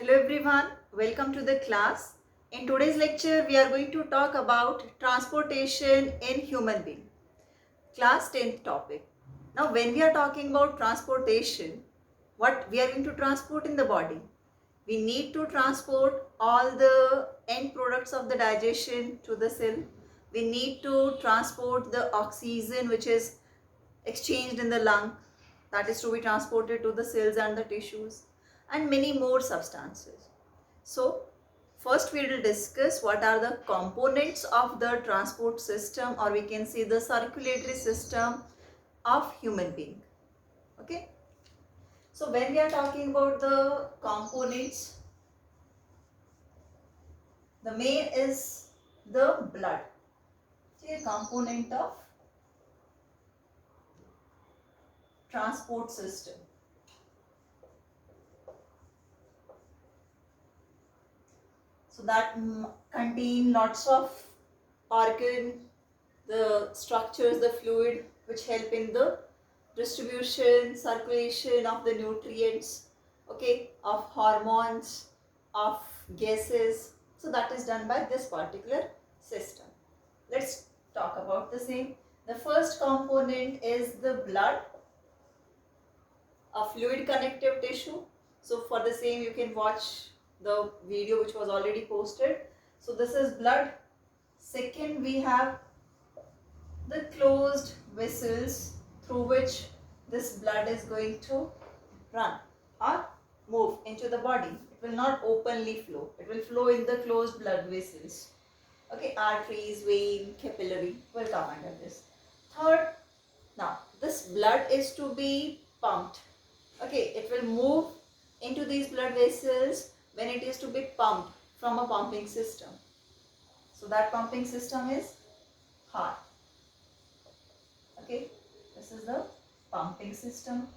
Hello everyone, welcome to the class. In today's lecture, we are going to talk about transportation in human being. Class 10th topic. Now, when we are talking about transportation, what we are going to transport in the body? We need to transport all the end products of the digestion to the cell. We need to transport the oxygen which is exchanged in the lung, that is to be transported to the cells and the tissues, and many more substances. So first we will discuss what are the components of the transport system, or we can say the circulatory system of human being. Okay, so when we are talking about the components, the main is the blood. Okay, component of transport system. So that contain lots of organ, the structures, the fluid which help in the distribution, circulation of the nutrients, okay, of hormones, of gases. So that is done by this particular system. Let's talk about the same. The first component is the blood, a fluid connective tissue. So for the same you can watch the video which was already posted. So this is blood. Second, we have the closed vessels through which this blood is going to run or move into the body. It will not openly flow. It will flow in the closed blood vessels. Okay, arteries, vein, capillary will come under this. Third, now this blood is to be pumped. Okay, it will move into these blood vessels when it is to be pumped from a pumping system. So that pumping system is heart. Okay, this is the pumping system.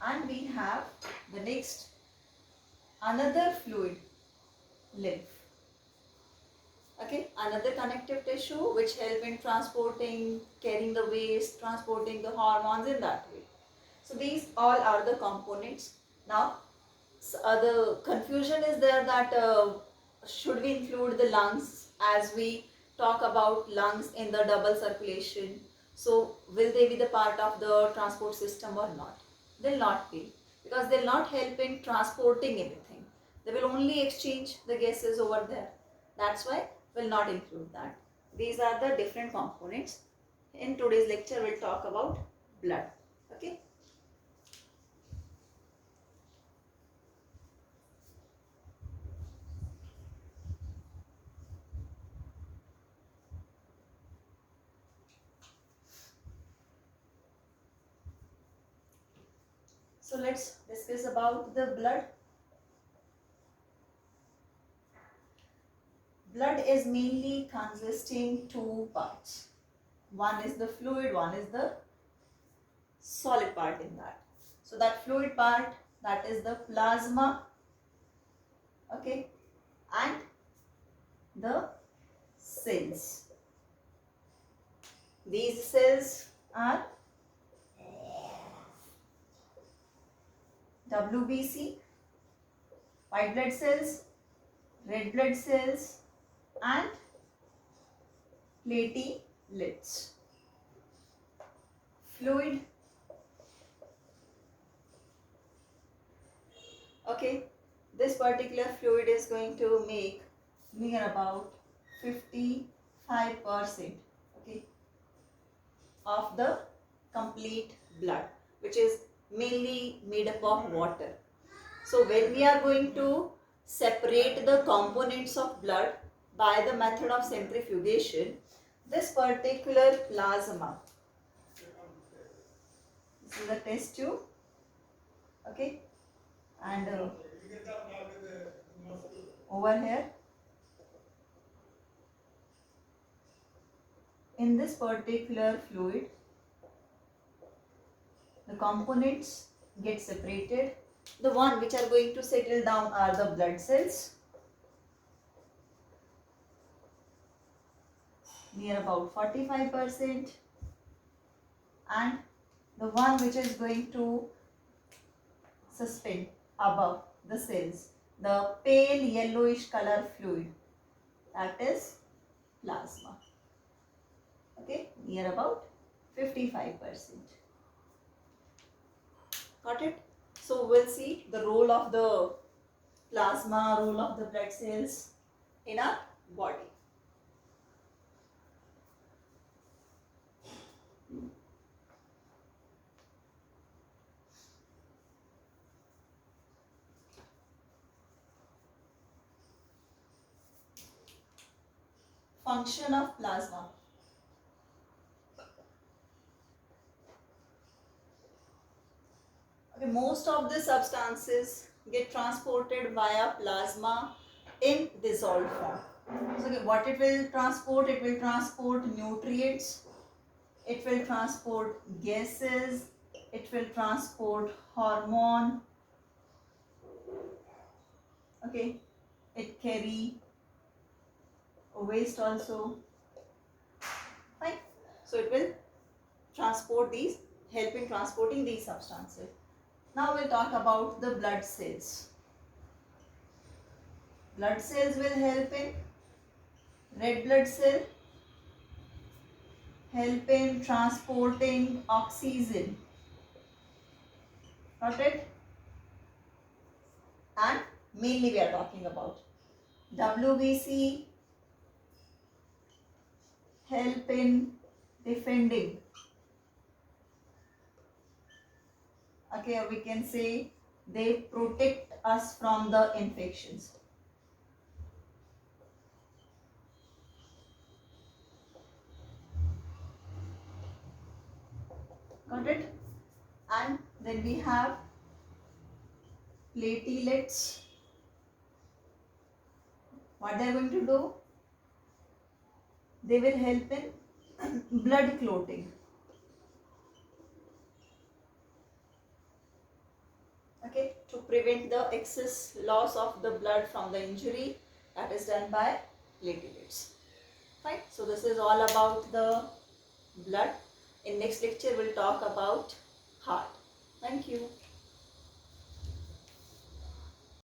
And we have the next, another fluid, lymph. Okay, another connective tissue which help in transporting, carrying the waste, transporting the hormones in that way. So these all are the components. Now the confusion is there that should we include the lungs, as we talk about lungs in the double circulation. So will they be the part of the transport system or not? They'll not be, because they'll not help in transporting anything. They will only exchange the gases over there. That's why we'll not include that. These are the different components. In today's lecture we'll talk about blood. Okay. So let's discuss about the blood. Blood is mainly consisting two parts. One is the fluid, one is the solid part in that. So that fluid part, that is the plasma, okay, and the cells. These cells are WBC, white blood cells, red blood cells, and platelets. Fluid, okay, this particular fluid is going to make near about 55%, okay, of the complete blood, which is mainly made up of water. So when we are going to separate the components of blood by the method of centrifugation, this particular plasma, this is the test tube, okay, and over here in this particular fluid, the components get separated. The one which are going to settle down are the blood cells, near about 45%, and the one which is going to suspend above the cells the pale yellowish color fluid, that is plasma. Okay, near about 55%. Got it? So we'll see the role of the plasma, role of the blood cells in our body. Function of plasma. Okay, most of the substances get transported via plasma in dissolved form. So okay, what it will transport? It will transport nutrients, it will transport gases, it will transport hormone. Okay, it carry waste also. Fine. So it will transport these, help in transporting these substances. Now we'll talk about the blood cells. Blood cells will help in red blood cell, help in transporting oxygen. Got it? And mainly we are talking about WBC, help in defending. Okay, we can say they protect us from the infections. Got it? And then we have platelets. What they are going to do? They will help in blood clotting. Okay, to prevent the excess loss of the blood from the injury, that is done by platelets. Fine. So this is all about the blood. In next lecture, we'll talk about heart. Thank you.